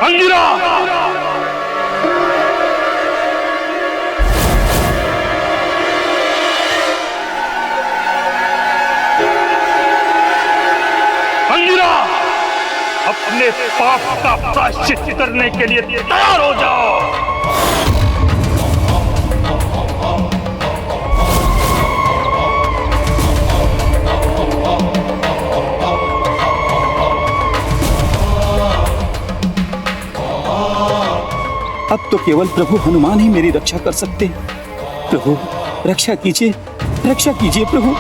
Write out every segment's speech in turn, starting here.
अंगिरा! अंगिरा! अपने पाप का प्रायश्चित करने के लिए तैयार हो जाओ। अब तो केवल प्रभु हनुमान ही मेरी रक्षा कर सकते हैं। प्रभु रक्षा कीजिए प्रभु।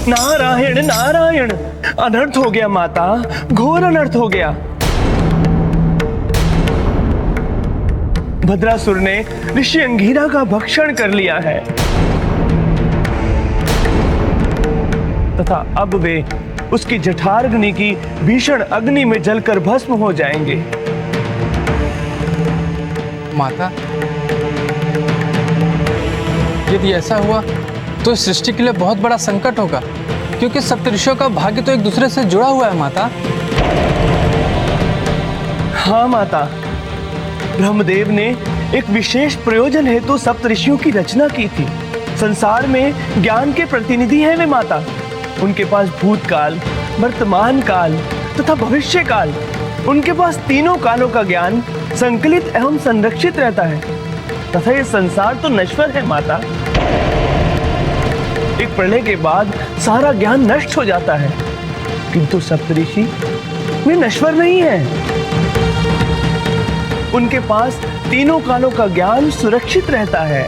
नारायण नारायण, अनर्थ हो गया माता, घोर अनर्थ हो गया। भद्रासुर ने ऋषि अंगीरा का भक्षण कर लिया है तथा अब वे उसकी जठाराग्नि की भीषण अग्नि में जलकर भस्म हो जाएंगे। माता, यदि ऐसा हुआ तो इस सृष्टि के लिए बहुत बड़ा संकट होगा, क्योंकि सप्तऋषियों का भाग्य तो एक दूसरे से जुड़ा हुआ है माता। हाँ माता, ब्रह्मदेव ने एक विशेष प्रयोजन हेतु सप्तऋषियों की रचना की थी। संसार में ज्ञान के प्रतिनिधि हैं वे माता। उनके पास भूतकाल, वर्तमान काल तथा भविष्य काल, उनके पास तीनों कालों का ज्ञान संकलित एवं संरक्षित रहता है तथा ये संसार तो नश्वर है माता। एक प्रलय के बाद सारा ज्ञान नष्ट हो जाता है, किंतु सप्तऋषि वे नश्वर नहीं हैं। उनके पास तीनों कालों का ज्ञान सुरक्षित रहता है।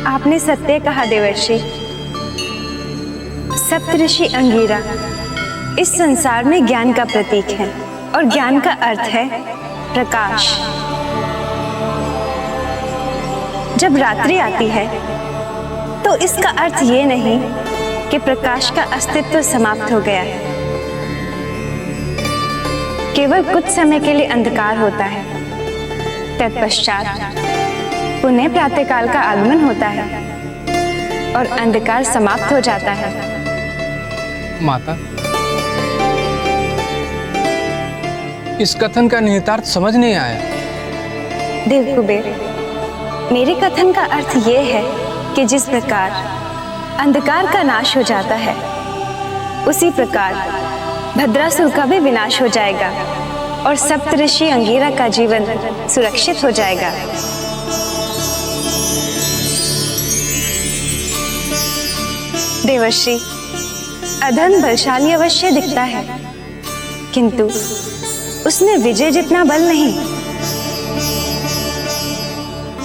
आपने सत्य कहा देवर्षि। सप्तऋषि अंगीरा इस संसार में ज्ञान का प्रतीक है और ज्ञान का अर्थ है प्रकाश। जब रात्रि आती है तो इसका अर्थ ये नहीं कि प्रकाश का अस्तित्व समाप्त हो गया है। केवल कुछ समय के लिए अंधकार होता है, तत्पश्चात पुनः प्रातःकाल का आगमन होता है और अंधकार समाप्त हो जाता है। माता, इस कथन का निहितार्थ समझ नहीं आया। देव कुबेर, मेरे कथन का अर्थ ये है कि जिस प्रकार अंधकार का नाश हो जाता है, उसी प्रकार भद्रासुर का भी विनाश हो जाएगा और सप्तऋषि अंगीरा का जीवन सुरक्षित हो जाएगा। देवर्षि, अधर्म बलशाली अवश्य दिखता है, किंतु उसमें विजय जितना बल नहीं।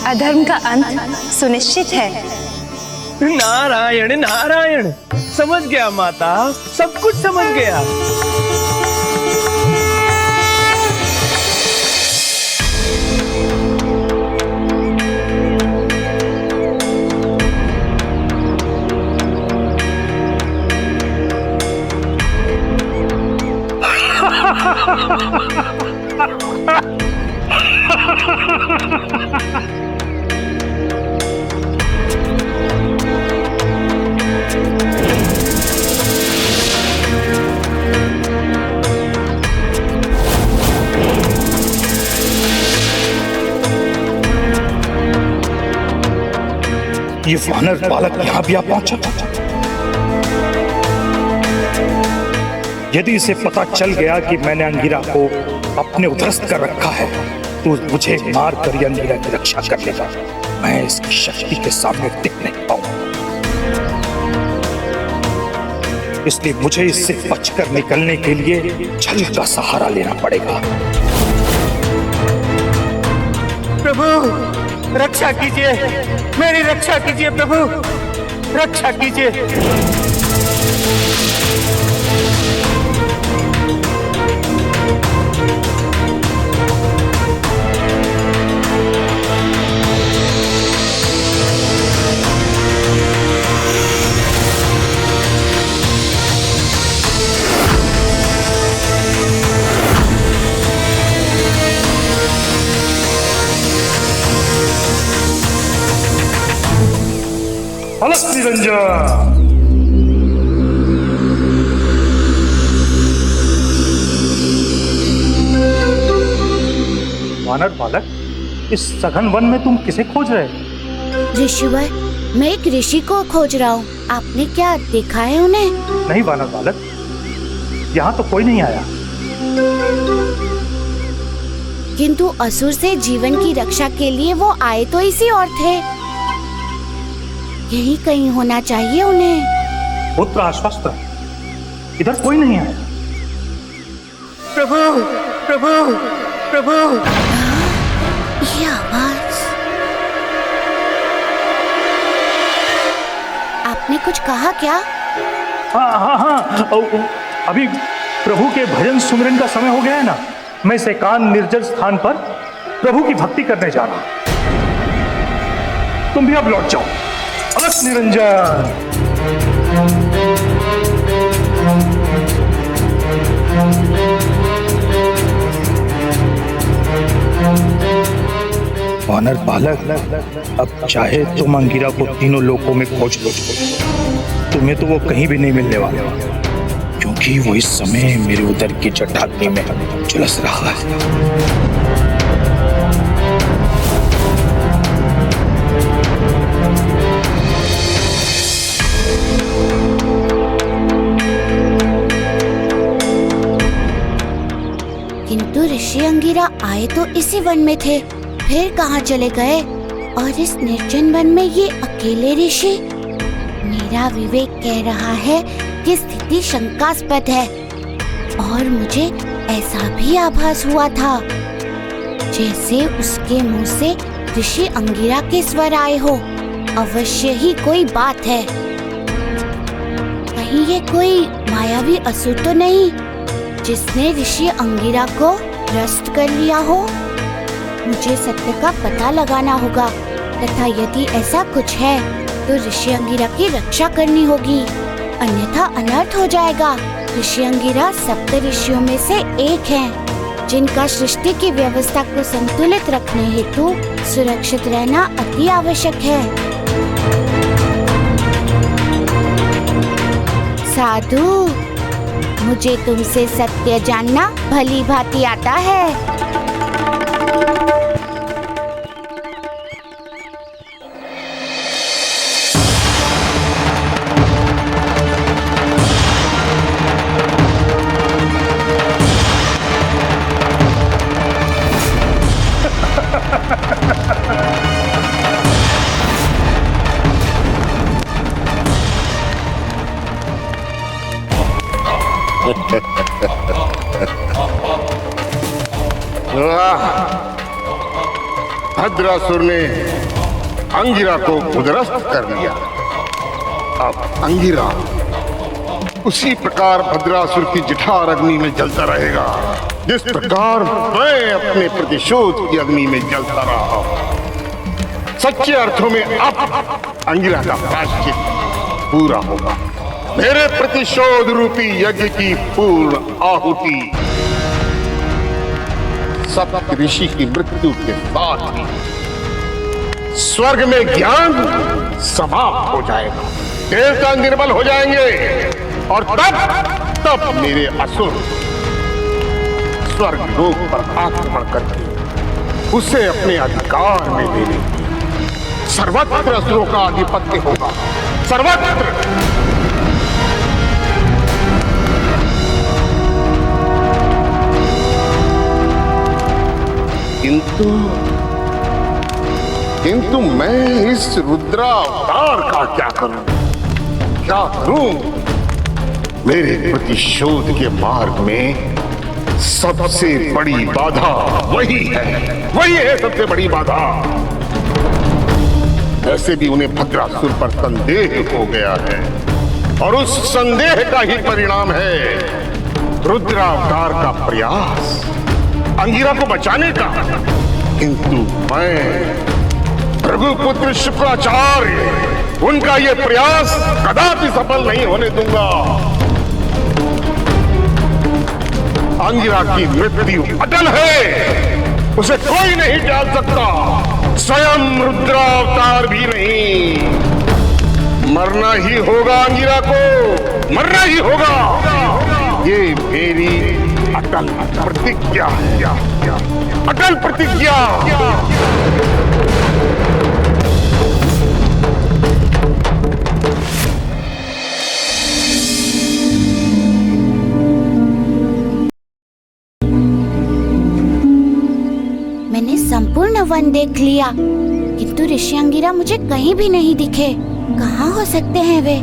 अधर्म का अंत सुनिश्चित है। नारायण नारायण, समझ गया माता, सब कुछ समझ गया। ये वानर बालक यहां भी आ पहुंचा। यदि इसे पता चल गया कि मैंने अंगीरा को अपने उधरस्त कर रखा है, तो मुझे मार कर अंगीरा की रक्षा कर लेगा। मैं इसकी शक्ति के सामने टिक नहीं पाऊंगा, इसलिए मुझे इससे बचकर निकलने के लिए छल का सहारा लेना पड़ेगा। प्रभु रक्षा कीजिए, मेरी रक्षा कीजिए प्रभु। रक्षा कीजिए। अलग निरंजन। वानर बालक, इस सघन वन में तुम किसे खोज रहे हो? ऋषिवर, मैं एक ऋषि को खोज रहा हूँ। आपने क्या देखा है उन्हें? नहीं वानर बालक, यहाँ तो कोई नहीं आया। किंतु असुर से जीवन की रक्षा के लिए वो आए तो इसी ओर थे। यही कहीं होना चाहिए उन्हें। पुत्र आश्वस्त रहो, इधर कोई नहीं आया। प्रभु, प्रभु, प्रभु। ये आवाज। आपने कुछ कहा क्या? हाँ, अभी प्रभु के भजन सुमिरन का समय हो गया है ना। मैं इस एकांत निर्जल स्थान पर प्रभु की भक्ति करने जा रहा हूं। तुम भी अब लौट जाओ। अलग निरंजन। वानर बालक, अब चाहे तुम अंगिरा को तीनों लोकों में खोज लो, तुम्हें तो वो कहीं भी नहीं मिलने वाला, क्योंकि वो इस समय मेरे उदर की जटाग्नि में झुलस रहा है। किंतु ऋषि अंगिरा आए तो इसी वन में थे, फिर कहाँ चले गए? और इस निर्जन वन में ये अकेले ऋषि? मेरा विवेक कह रहा है कि स्थिति शंकास्पद है, और मुझे ऐसा भी आभास हुआ था जैसे उसके मुंह से ऋषि अंगिरा के स्वर आए हो। अवश्य ही कोई बात है। कहीं ये कोई मायावी असुर तो नहीं जिसने ऋषि अंगिरा को भ्रष्ट कर लिया हो? मुझे सत्य का पता लगाना होगा, तथा यदि ऐसा कुछ है तो ऋषि अंगिरा की रक्षा करनी होगी, अन्यथा अनर्थ हो जाएगा। ऋषि अंगिरा सप्त ऋषियों में से एक हैं, जिनका सृष्टि की व्यवस्था को संतुलित रखने हेतु सुरक्षित रहना अति आवश्यक है। साधु, मुझे तुमसे सत्य जानना भली भांति आता है। भद्रासुर ने अंगिरा को उद्रस्त कर लिया। अब अंगिरा उसी प्रकार भद्रासुर की जठार अग्नि में जलता रहेगा, जिस प्रकार मैं अपने प्रतिशोध की अग्नि में जलता रहा। सच्चे अर्थों में अब अंगिरा का प्रायश्चित पूरा होगा। मेरे प्रतिशोध रूपी यज्ञ की पूर्ण आहुति सप्त ऋषि की मृत्यु के बाद ही स्वर्ग में ज्ञान समाप्त हो जाएगा, देवता निर्बल हो जाएंगे, और तब मेरे असुर स्वर्ग लोक पर आक्रमण करके उसे अपने अधिकार में ले लेंगे। सर्वत्र असुरों का आधिपत्य होगा, सर्वत्र। किंतु मैं इस रुद्रावतार का क्या करूं? मेरे प्रतिशोध के मार्ग में सबसे बड़ी बाधा वही है सबसे बड़ी बाधा। वैसे भी उन्हें भद्रासुर पर संदेह हो गया है और उस संदेह का ही परिणाम है रुद्रावतार का प्रयास अंगिरा को बचाने का। किंतु मैं भृगुपुत्र शुक्राचार्य उनका ये प्रयास कदापि सफल नहीं होने दूंगा। अंगिरा की मृत्यु अटल है, उसे कोई नहीं टाल सकता, स्वयं रुद्रावतार भी नहीं। मरना ही होगा अंगिरा को, मरना ही होगा। ये मेरी अटल प्रतिज्ञा है, अटल प्रतिज्ञा। मैंने संपूर्ण वन देख लिया, किंतु ऋषि अंगिरा मुझे कहीं भी नहीं दिखे। कहाँ हो सकते हैं वे?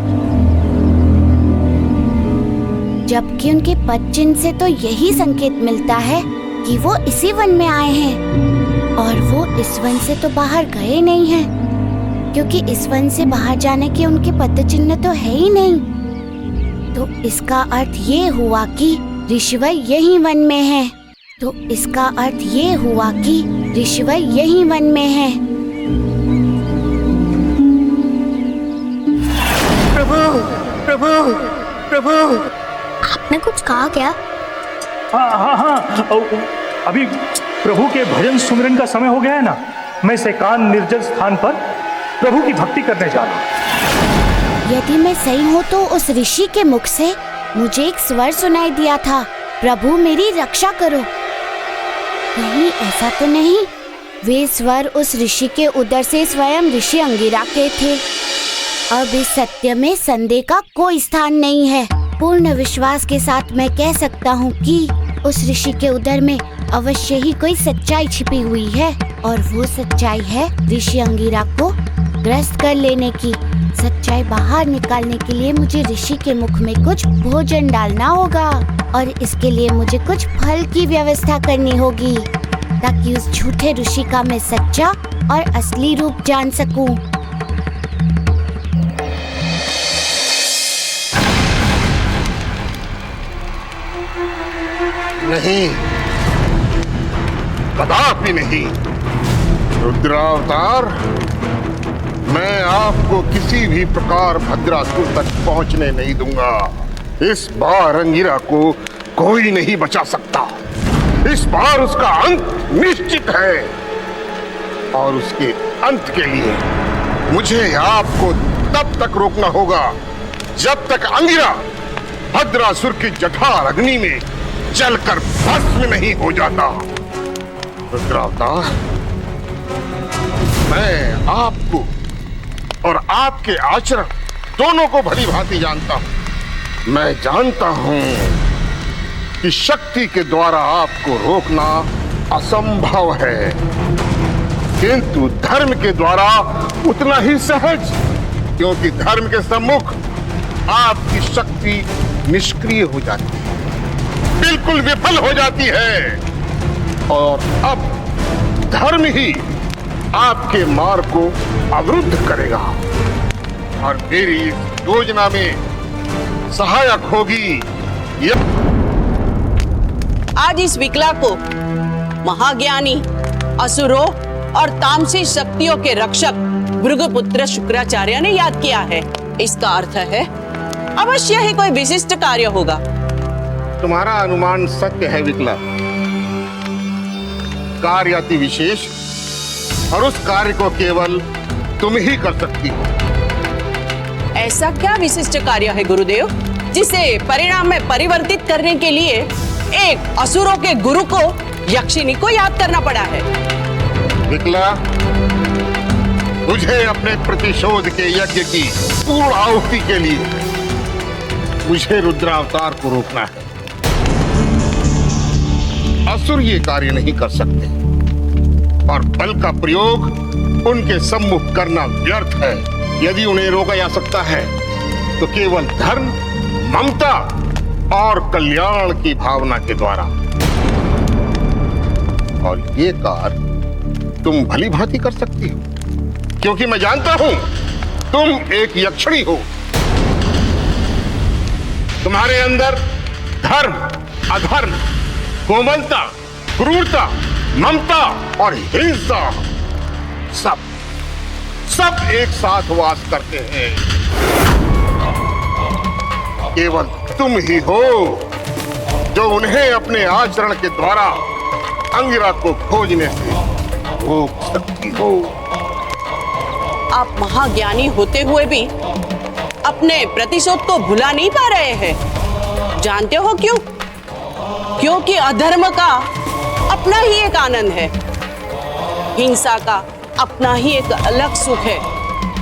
जबकि उनके पद चिन्ह से तो यही संकेत मिलता है कि वो इसी वन में आए हैं, और वो इस वन से तो बाहर गए नहीं हैं, क्योंकि इस वन से बाहर जाने के उनके पद चिन्ह तो है ही नहीं। तो इसका अर्थ ये हुआ कि ऋषिवर यही वन में है। तो इसका अर्थ ये हुआ कि ऋषिवर यही वन में है। प्रभु प्रभु प्रभु, आपने कुछ कहा क्या? हाँ, अभी प्रभु के भजन सुमिरन का समय हो गया है ना। मैं इस एकांत निर्जल स्थान पर प्रभु की भक्ति करने जा रहा हूँ। यदि मैं सही हूँ तो उस ऋषि के मुख से मुझे एक स्वर सुनाई दिया था, प्रभु मेरी रक्षा करो। नहीं, ऐसा तो नहीं। वे स्वर उस ऋषि के उदर से स्वयं ऋषि अंगिरा के थे। अब इस सत्य में संदेह का कोई स्थान नहीं है। पूर्ण विश्वास के साथ मैं कह सकता हूँ कि उस ऋषि के उदर में अवश्य ही कोई सच्चाई छिपी हुई है, और वो सच्चाई है ऋषि अंगिरा को ग्रस्त कर लेने की। सच्चाई बाहर निकालने के लिए मुझे ऋषि के मुख में कुछ भोजन डालना होगा, और इसके लिए मुझे कुछ फल की व्यवस्था करनी होगी, ताकि उस झूठे ऋषि का मैं सच्चा और असली रूप जान सकूं। नहीं, कदापि नहीं। रुद्रावतार, मैं आपको किसी भी प्रकार भद्रासुर तक पहुंचने नहीं दूंगा। इस बार अंगिरा को कोई नहीं बचा सकता। इस बार उसका अंत निश्चित है, और उसके अंत के लिए मुझे आपको तब तक रोकना होगा जब तक अंगिरा भद्रासुर की जठार अग्नि में जलकर भस्म नहीं हो जाता। रुद्रावतार, मैं आपको और आपके आचरण दोनों को भली भांति जानता हूं। मैं जानता हूं कि शक्ति के द्वारा आपको रोकना असंभव है, किंतु धर्म के द्वारा उतना ही सहज, क्योंकि धर्म के सम्मुख आपकी शक्ति निष्क्रिय हो जाती है, बिल्कुल विफल हो जाती है, और अब धर्म ही आपके मार्ग को अवरुद्ध करेगा और मेरी योजना में सहायक होगी। आज इस विकला को महाज्ञानी असुरों और तामसी शक्तियों के रक्षक भृगुपुत्र शुक्राचार्य ने याद किया है। इसका अर्थ है अवश्य ही कोई विशिष्ट कार्य होगा। तुम्हारा अनुमान सत्य है विकला। कार्य अति विशेष, और उस कार्य को केवल तुम ही कर सकती हो। ऐसा क्या विशिष्ट कार्य है गुरुदेव, जिसे परिणाम में परिवर्तित करने के लिए एक असुरों के गुरु को यक्षिनी को याद करना पड़ा है? विकला, मुझे अपने प्रतिशोध के यज्ञ की पूर्ण आहुति के लिए मुझे रुद्रावतार को रोकना है। असुर ये कार्य नहीं कर सकते, और बल का प्रयोग उनके सम्मुख करना व्यर्थ है। यदि उन्हें रोका जा सकता है तो केवल धर्म, ममता और कल्याण की भावना के द्वारा, और ये कार्य तुम भली भांति कर सकती हो, क्योंकि मैं जानता हूं तुम एक यक्षिणी हो। तुम्हारे अंदर धर्म, अधर्म, कोमलता, क्रूरता, ममता और हिंसा सब एक साथ वास करते हैं। केवल तुम ही हो जो उन्हें अपने आचरण के द्वारा अंगिरा को खोजने से रोक सकती हो। आप महाज्ञानी होते हुए भी अपने प्रतिशोध को भुला नहीं पा रहे हैं। जानते हो क्यों? क्योंकि अधर्म का अपना ही एक आनंद है, हिंसा का अपना ही एक अलग सुख है,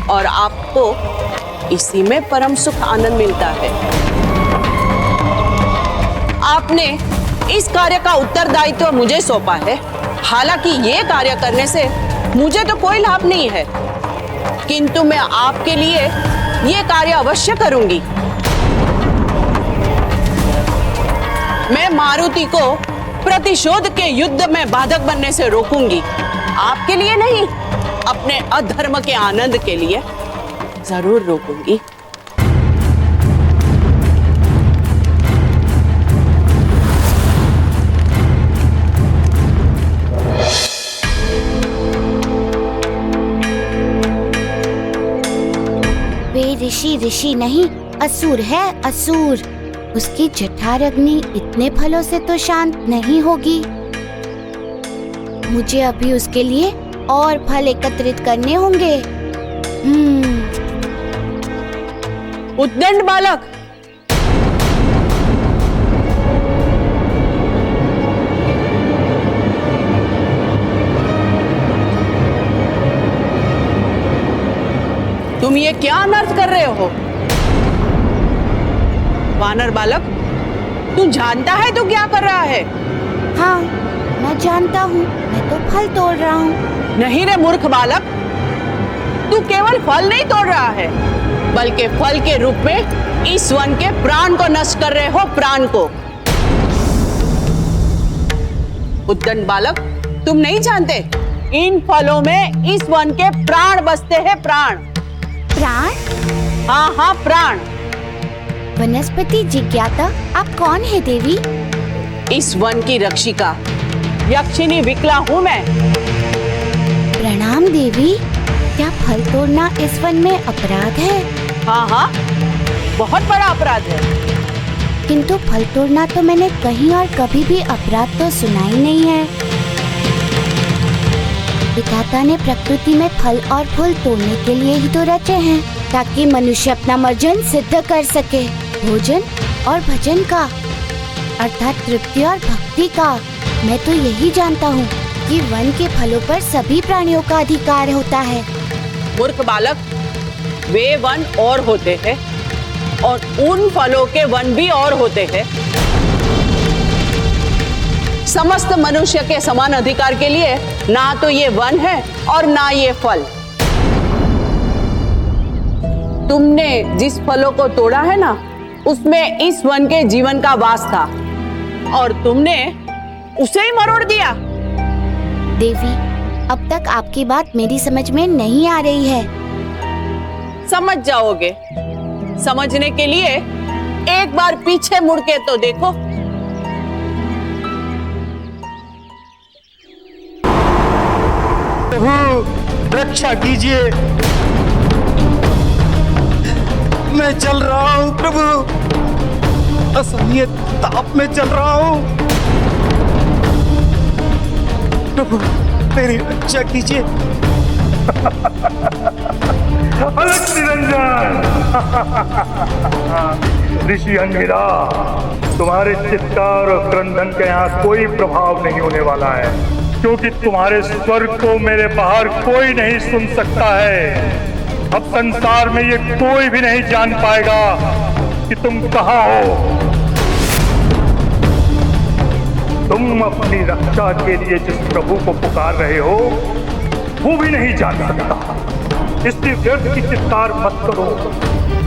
और आपको इसी में परम सुख आनंद मिलता है। आपने इस कार्य का उत्तरदायित्व मुझे सौंपा है। हालांकि ये कार्य करने से मुझे तो कोई लाभ नहीं है, किंतु मैं आपके लिए ये कार्य अवश्य करूंगी। मैं मारुति को प्रतिशोध के युद्ध में बाधक बनने से रोकूंगी। आपके लिए नहीं, अपने अधर्म के आनंद के लिए जरूर रोकूंगी। वे ऋषि नहीं, असुर है, असुर। उसकी जठारग्नि इतने फलों से तो शांत नहीं होगी। मुझे अभी उसके लिए और फल एकत्रित करने होंगे। उद्दंड बालक, तुम ये क्या अनर्थ कर रहे हो? वानर बालक, तू जानता है तू क्या कर रहा है? हाँ, मैं जानता हूँ। मैं तो फल तोड़ रहा हूँ। नहीं रे मूर्ख बालक, तू केवल फल नहीं तोड़ रहा है, बल्कि फल के रूप में इस वन के प्राण को नष्ट कर रहे हो, प्राण को। उद्दंड बालक, तुम नहीं जानते, इन फलों में इस वन के प्राण बसते हैं, प्राण। प्राण? हाँ हाँ, प्राण। वनस्पति जिज्ञाता, आप कौन है देवी? इस वन की रक्षिका यक्षिणी विकला हूँ मैं। प्रणाम देवी। क्या फल तोड़ना इस वन में अपराध है? हाँ हाँ, बहुत बड़ा अपराध है। किंतु फल तोड़ना तो मैंने कहीं और कभी भी अपराध तो सुना ही नहीं है। विधाता ने प्रकृति में फल और फूल तोड़ने के लिए ही तो रचे हैं, ताकि मनुष्य अपना मर्जन सिद्ध कर सके, भोजन और भजन का, अर्थात तृप्ति और भक्ति का। मैं तो यही जानता हूँ कि वन के फलों पर सभी प्राणियों का अधिकार होता है। मूर्ख बालक, वे वन और होते हैं और उन फलों के वन भी और होते हैं। समस्त मनुष्य के समान अधिकार के लिए ना तो ये वन है और ना ये फल। तुमने जिस फलों को तोड़ा है ना, उसमें इस वन के जीवन का वास था और तुमने उसे ही मरोड़ दिया। देवी, अब तक आपकी बात मेरी समझ में नहीं आ रही है। समझ जाओगे। समझने के लिए एक बार पीछे मुड़ के तो देखो। प्रभु, रक्षा कीजिए। मैं चल रहा हूँ प्रभु, असहनीय ताप में चल रहा हूँ। प्रभु, मेरी रक्षा कीजिए। अलग निरंजन। ऋषि अंगिरा, तुम्हारे चित्कार और क्रंदन का यहाँ कोई प्रभाव नहीं होने वाला है, क्योंकि तुम्हारे स्वर को मेरे बाहर कोई नहीं सुन सकता है। अब संसार में ये कोई भी नहीं जान पाएगा कि तुम कहाँ हो। तुम अपनी रक्षा के लिए जिस प्रभु को पुकार रहे हो, वो भी नहीं जान सकता। इसलिए व्यर्थ की चित्कार मत करो।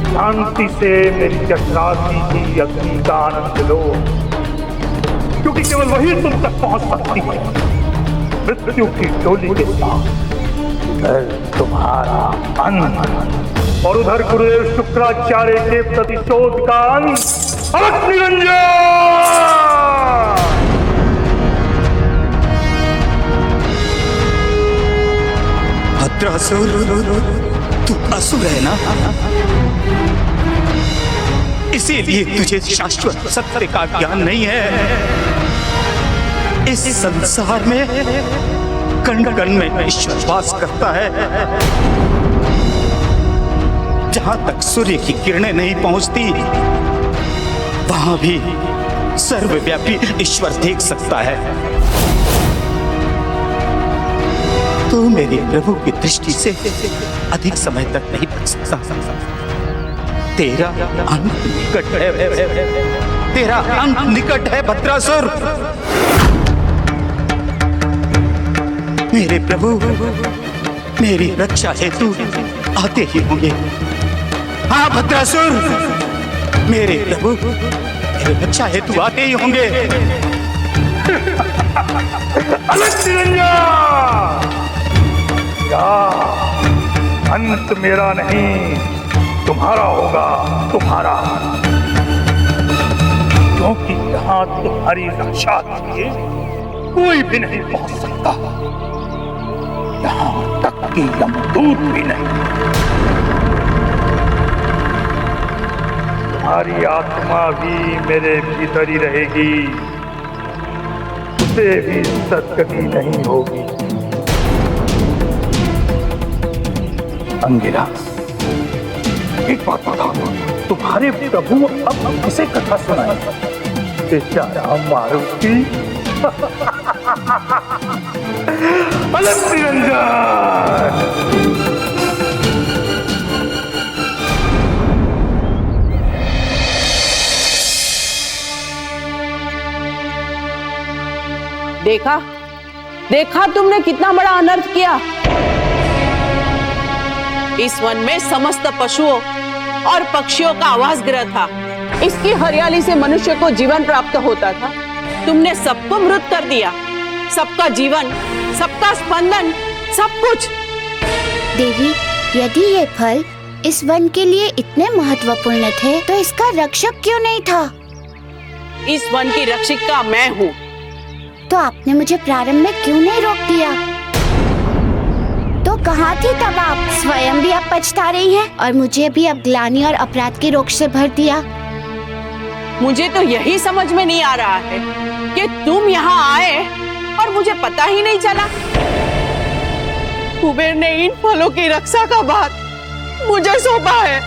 शांति से मेरी जठराग्नि की अग्नि का आनंद लो, क्योंकि केवल वही तुम तक पहुंच सकती है, मृत्यु की डोली के साथ। तुम्हारा अंत और उधर गुरुदेव शुक्राचार्य के प्रतिशोध का अंत। अलख निरंजन! भद्रासुर, तू असुर है ना? इसीलिए तुझे शाश्वत सत्य का ज्ञान नहीं है। इस संसार में कण कण में ईश्वर वास करता है। जहां तक सूर्य की किरणें नहीं पहुंचती, वहां भी सर्वव्यापी ईश्वर देख सकता है। तू मेरे प्रभु की दृष्टि से अधिक समय तक नहीं बच सकता। तेरा अंत निकट है, तेरा अंत निकट है भद्रासुर। मेरे प्रभु मेरी रक्षा हेतु आते ही होंगे। हाँ भद्रासुर, मेरे प्रभु मेरी रक्षा हेतु आते ही होंगे। अलख निरंजन! क्या अंत मेरा नहीं, तुम्हारा होगा, तुम्हारा। क्योंकि यहां तुम्हारी रक्षा के लिए कोई भी नहीं पहुंच सकता, यहां तक कि यमदूत भी नहीं। तुम्हारी आत्मा भी मेरे भीतर ही रहेगी, उसे भी सदगति नहीं होगी। अंगिरा, एक बात बताओ, तुम्हारे प्रभु अब किसे कथा सुनाए? बेचारा मारुति। अलख निरंजन! देखा देखा तुमने कितना बड़ा अनर्थ किया। इस वन में समस्त पशुओं और पक्षियों का आवास गृह था। इसकी हरियाली से मनुष्य को जीवन प्राप्त होता था। तुमने सबको मृत कर दिया, सबका जीवन, सबका स्पंदन, सब कुछ। देवी, यदि ये फल इस वन के लिए इतने महत्वपूर्ण थे, तो इसका रक्षक क्यों नहीं था? इस वन की रक्षिका मैं हूँ। तो आपने मुझे प्रारंभ में क्यों नहीं रोक दिया? तो कहाँ थी तब आप? स्वयं भी अब पछता रही हैं और मुझे भी अब ग्लानि और अपराध की रोष से भर दिया। मुझे तो यही समझ में नहीं आ रहा है कि तुम यहाँ आए और मुझे पता ही नहीं चला। कुबेर ने इन फलों की रक्षा का भार मुझे सौंपा है।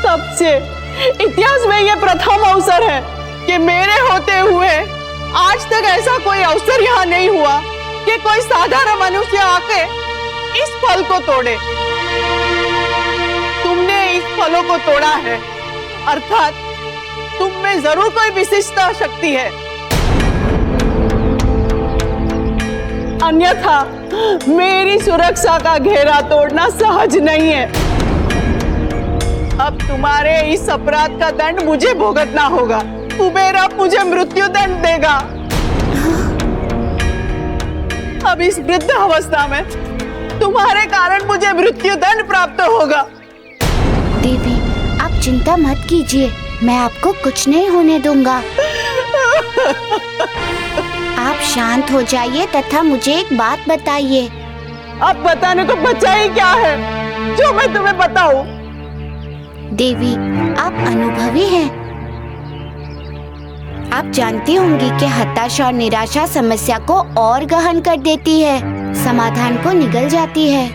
तब से इतिहास में यह प्रथम अवसर है कि मेरे होते हुए आज तक ऐसा कोई अवसर यहाँ नहीं हुआ कि कोई साधारण मनुष्य आके इस फल को तोड़े। तुमने इस फलों को तोड़ा है, अर्थात तुम में जरूर कोई विशिष्ट शक्ति है, अन्यथा मेरी सुरक्षा का घेरा तोड़ना सहज नहीं है। अब तुम्हारे इस अपराध का दंड मुझे भुगतना होगा। कुबेर अब मुझे मृत्यु दंड देगा। अब इस वृद्ध अवस्था में तुम्हारे कारण मुझे मृत्यु दंड प्राप्त होगा। देवी, आप चिंता मत कीजिए, मैं आपको कुछ नहीं होने दूंगा। आप शांत हो जाइए तथा मुझे एक बात बताइए। अब बताने को बचा ही क्या है जो मैं तुम्हें बताऊं? देवी, आप अनुभवी हैं। आप जानती होंगी कि हताशा और निराशा समस्या को और गहन कर देती है, समाधान को निगल जाती है।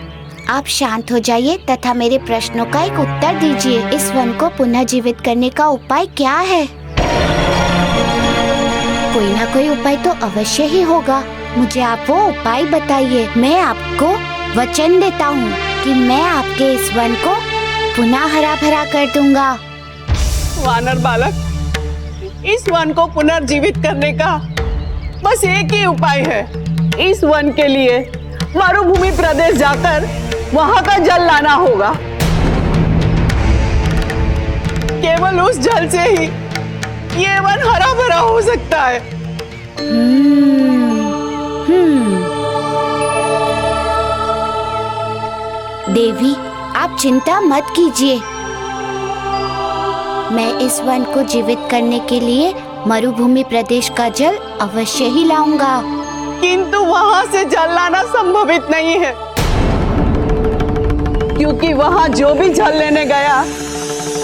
आप शांत हो जाइए तथा मेरे प्रश्नों का एक उत्तर दीजिए। इस वन को पुनः जीवित करने का उपाय क्या है? कोई ना कोई उपाय तो अवश्य ही होगा। मुझे आप वो उपाय बताइए। मैं आपको वचन देता हूँ कि मैं आपके इस वन को पुनः हरा भरा कर दूंगा। वानर बालक, इस वन को पुनर्जीवित करने का बस एक ही उपाय है। इस वन के लिए मरुभूमि प्रदेश जाकर वहां का जल लाना होगा। केवल उस जल से ही ये वन हरा भरा हो सकता है। देवी, आप चिंता मत कीजिए। मैं इस वन को जीवित करने के लिए मरुभूमि प्रदेश का जल अवश्य ही लाऊंगा। किंतु वहां से जल लाना संभवित नहीं है, क्योंकि वहां जो भी जल लेने गया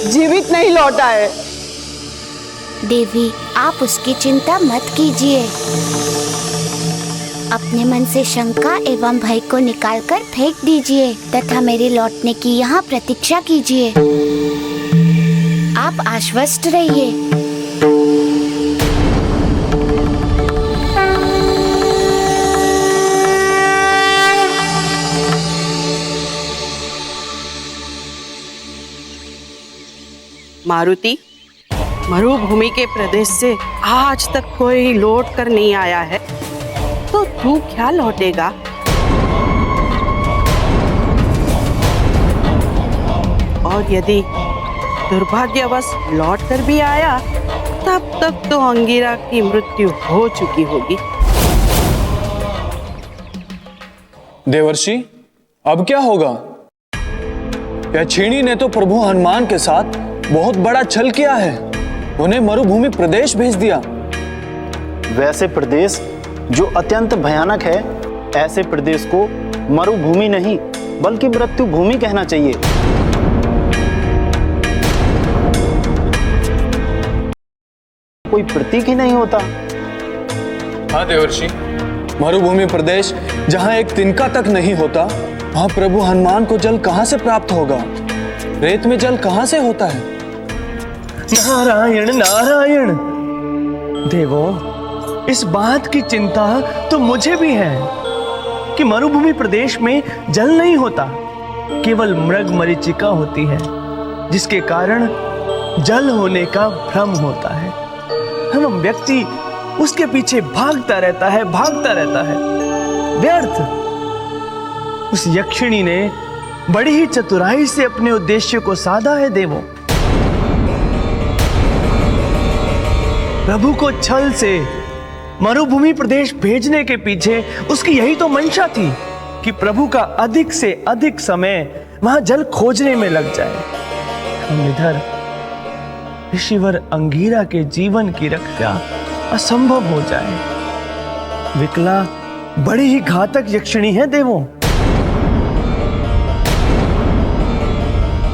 जीवित नहीं लौटा है। देवी, आप उसकी चिंता मत कीजिए। अपने मन से शंका एवं भय को निकालकर फेंक दीजिए तथा मेरे लौटने की यहाँ प्रतीक्षा कीजिए। आप आश्वस्त रहिए। मारुति, मरुभूमि के प्रदेश से आज तक कोई लौट कर नहीं आया है, तो तू क्या लौटेगा? और यदि दुर्भाग्यवश लौट कर भी आया, तब तक तो अंगिरा की मृत्यु हो चुकी होगी। देवर्षि, अब क्या होगा? यह छीणी ने तो प्रभु हनुमान के साथ बहुत बड़ा छल किया है, उन्हें मरुभूमि प्रदेश भेज दिया। वैसे प्रदेश जो अत्यंत भयानक है, ऐसे प्रदेश को मरुभूमि नहीं बल्कि मृत्यु भूमि कहना चाहिए। कोई प्रतीक ही नहीं होता। हाँ देवर्षि, मरुभूमि प्रदेश जहाँ एक तिनका तक नहीं होता, वहाँ प्रभु हनुमान को जल कहाँ से प्राप्त होगा? रेत में जल कहाँ से होता है? नारायण नारायण। देवो, इस बात की चिंता तो मुझे भी है कि मरुभूमि प्रदेश में जल नहीं होता, केवल मृग मरीचिका होती है, जिसके कारण जल होने का भ्रम होता है। हम व्यक्ति उसके पीछे भागता रहता है व्यर्थ। उस यक्षिणी ने बड़ी ही चतुराई से अपने उद्देश्य को साधा है देवों। प्रभु को छल से मरुभूमि प्रदेश भेजने के पीछे उसकी यही तो मंशा थी कि प्रभु का अधिक से अधिक समय वहां जल खोजने में लग जाए। हम इधर ऋषिवर अंगीरा के जीवन की रक्षा असंभव हो जाए। विकला बड़ी ही घातक यक्षिणी है देवों।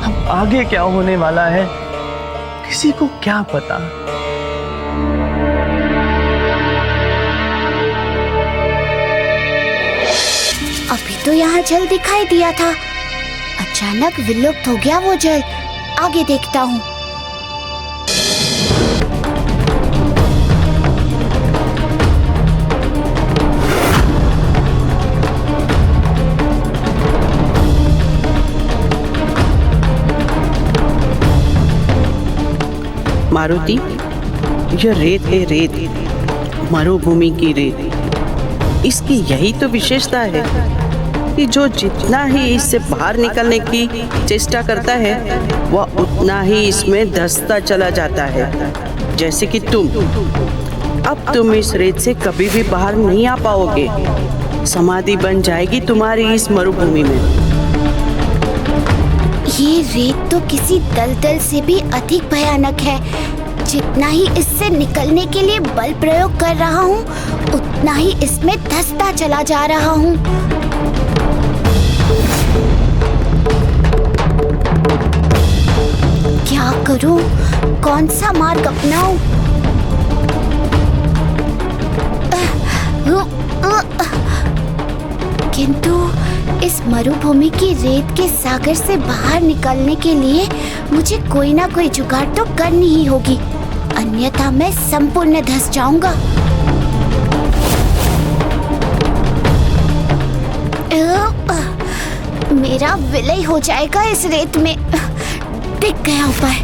अब आगे क्या होने वाला है किसी को क्या पता। अभी तो यहाँ जल दिखाई दिया था, अचानक विलुप्त हो गया वो जल। आगे देखता हूँ। मारुति, यह रेत है, रेत, मरुभूमि की रेत। इसकी यही तो विशेषता है कि जो जितना ही इससे बाहर निकलने की चेष्टा करता है, वह उतना ही इसमें धंसता चला जाता है। जैसे कि अब तुम इस रेत से कभी भी बाहर नहीं आ पाओगे। समाधि बन जाएगी तुम्हारी इस मरुभूमि में। ये रेत तो किसी दलदल से भी अधिक भयानक है। जितना ही इससे निकलने के लिए बल प्रयोग कर रहा हूँ, उतना ही इसमें धंसता चला जा रहा हूँ। क्या करूँ? कौन सा मार्ग अपनाऊं? किंतु इस मरुभूमि की रेत के सागर से बाहर निकलने के लिए मुझे कोई ना कोई जुगाड़ तो करनी ही होगी, अन्यथा मैं संपूर्ण धंस जाऊंगा। मेरा विलय हो जाएगा इस रेत में। दिख गया उपाय,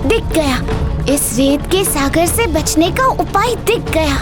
दिख गया। इस रेत के सागर से बचने का उपाय दिख गया।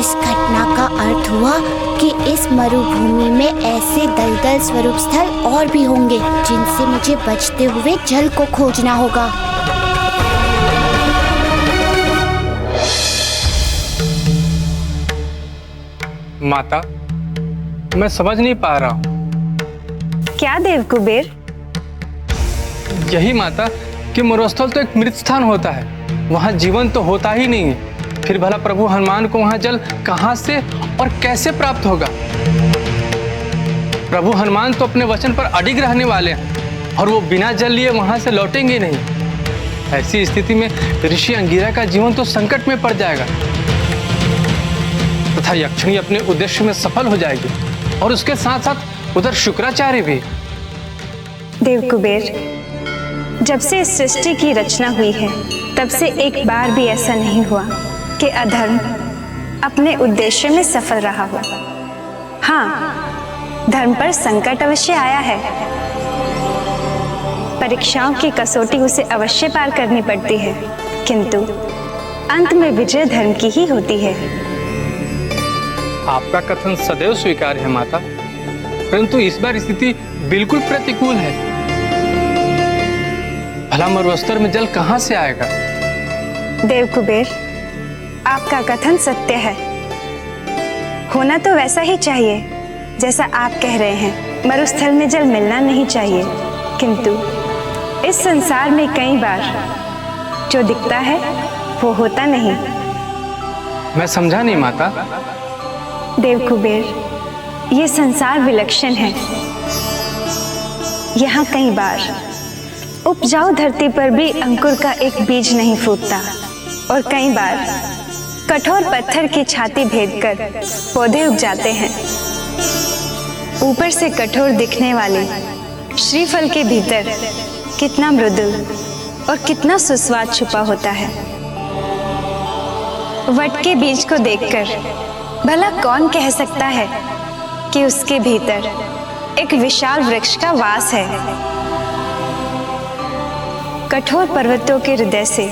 इस घटना का अर्थ हुआ कि इस मरुभूमि में ऐसे दलदल स्वरूप स्थल और भी होंगे जिनसे मुझे बचते हुए जल को खोजना होगा। माता, मैं समझ नहीं पा रहा हूँ। क्या देव कुबेर? यही माता कि मरुस्थल तो एक मृत स्थान होता है, वहाँ जीवन तो होता ही नहीं है। फिर भला प्रभु हनुमान को वहाँ जल कहाँ से और कैसे प्राप्त होगा? प्रभु हनुमान तो अपने वचन पर अडिग रहने वाले हैं और वो बिना जल लिए वहाँ से लौटेंगे नहीं। ऐसी स्थिति में ऋषि अंगिरा का जीवन तो संकट में पड़ जाएगा तथा यक्षिणी अपने उद्देश्य में सफल हो जाएगी और उसके साथ साथ उधर शुक्राचार्य भी। देव कुबेर, जब से इस सृष्टि की रचना हुई है तब से एक बार भी ऐसा नहीं हुआ कि अधर्म अपने उद्देश्य में सफल रहा हो। हाँ, धर्म पर संकट अवश्य आया है, परीक्षाओं की कसौटी उसे अवश्य पार करनी पड़ती है, किंतु अंत में विजय धर्म की ही होती है। आपका कथन सदैव स्वीकार है माता, परंतु इस बार स्थिति बिल्कुल प्रतिकूल है। भला मरुस्थल में जल कहाँ से आएगा? देव कुबेर, आपका कथन सत्य है। होना तो वैसा ही चाहिए जैसा आप कह रहे हैं। मरुस्थल में जल मिलना नहीं चाहिए, किंतु इस संसार में कई बार जो दिखता है वो होता नहीं। मैं समझा नहीं माता। देव कुबेर, ये संसार विलक्षण है। यहाँ कई बार उपजाऊ धरती पर भी अंकुर का एक बीज नहीं फूटता और कई बार कठोर पत्थर की छाती भेदकर पौधे उग जाते हैं। ऊपर से कठोर दिखने वाले श्रीफल के भीतर कितना मृदु और कितना सुस्वाद छुपा होता है। वट के बीज को देखकर भला कौन कह सकता है कि उसके भीतर एक विशाल वृक्ष का वास है। कठोर पर्वतों के हृदय से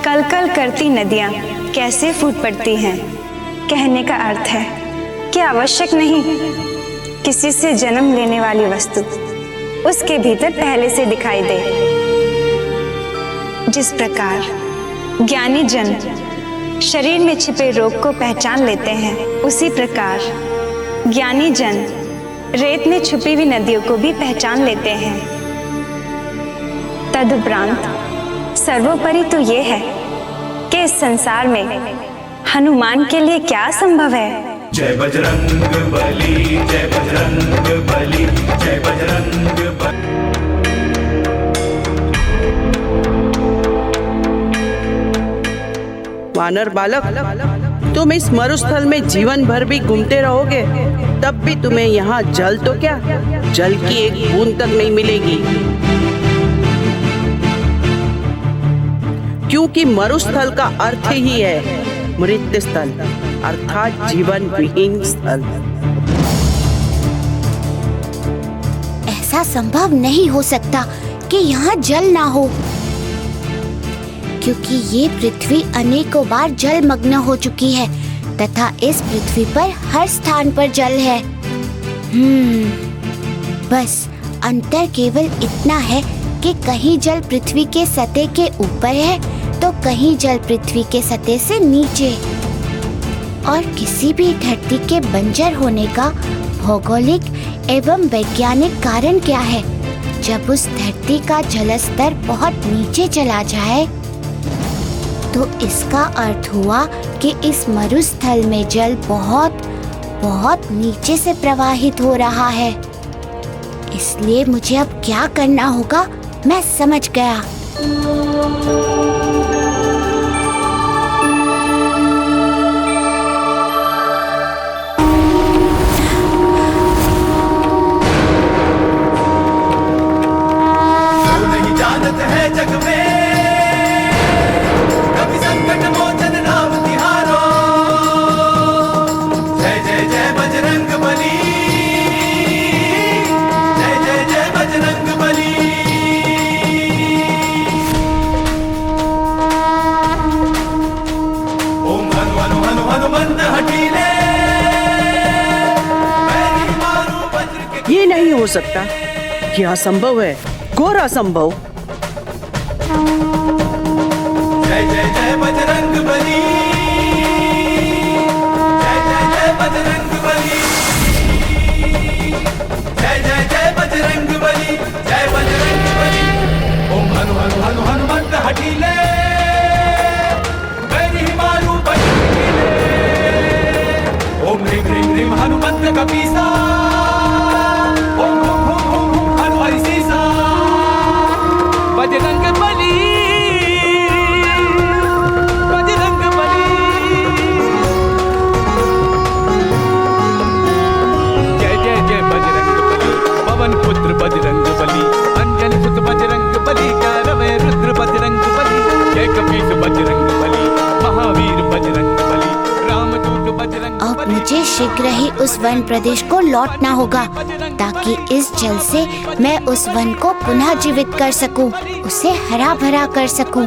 कलकल करती नदियां कैसे फूट पड़ती हैं। कहने का अर्थ है कि आवश्यक नहीं किसी से जन्म लेने वाली वस्तु उसके भीतर पहले से दिखाई दे। जिस प्रकार ज्ञानी जन शरीर में छिपे रोग को पहचान लेते हैं, उसी प्रकार ज्ञानी जन रेत में छुपी हुई नदियों को भी पहचान लेते हैं। तदुपरांत सर्वोपरि तो ये है कि इस संसार में हनुमान के लिए क्या संभव है। जय बजरंग बली, जय बजरंग बली, जय बजरंग बली। वानर बालक, तुम इस मरुस्थल में जीवन भर भी घूमते रहोगे तब भी तुम्हें यहाँ जल तो क्या, जल की एक बूंद तक नहीं मिलेगी, क्योंकि मरुस्थल का अर्थ ही है मृत स्थल अर्थात जीवन विहीन स्थल। ऐसा संभव नहीं हो सकता कि यहाँ जल ना हो, क्योंकि ये पृथ्वी अनेकों बार जलमग्न हो चुकी है तथा इस पृथ्वी पर हर स्थान पर जल है। बस अंतर केवल इतना है कि कहीं जल पृथ्वी के सतह के ऊपर है तो कहीं जल पृथ्वी के सतह से नीचे। और किसी भी धरती के बंजर होने का भौगोलिक एवं वैज्ञानिक कारण क्या है? जब उस धरती का जलस्तर बहुत नीचे चला जाए तो इसका अर्थ हुआ कि इस मरुस्थल में जल बहुत बहुत नीचे से प्रवाहित हो रहा है। इसलिए मुझे अब क्या करना होगा मैं समझ गया। नहीं जानत है जग में कभी संकट मोचन नाम तिहारो। जय जय जय बजरंग बली, जय जय जय बजरंग बली। हो सकता, ये असंभव है, घोर असंभव। जय जय जय बजरंग बली, जय जय जय बजरंग बली, जय जय जय बजरंग बली, जय बजरंग बली। ओम हनु हनु हनु हनुमंत हठीले, बैरी मारू बजरंगीले। ओम ह्रीं ह्रीं ह्रीं हनुमंत कपीसा, ओम हुम हुम हुम हुम हनु हरिसीसा। बजरंग बली, बजरंग बली, जय जय जय बजरंग बली, पवन पुत्र बजरंग बली, अंजनी पुत्र बजरंग बली, गैरवे रुद्र बजरंग बली, जय कपीस बजरंग बली, महावीर बजरंग बली, रामदूत बजरंग बली। अब मुझे शीघ्र ही उस वन प्रदेश को लौटना होगा ताकि इस जल से मैं उस वन को पुनः जीवित कर सकूं, उसे हरा भरा कर सकूं।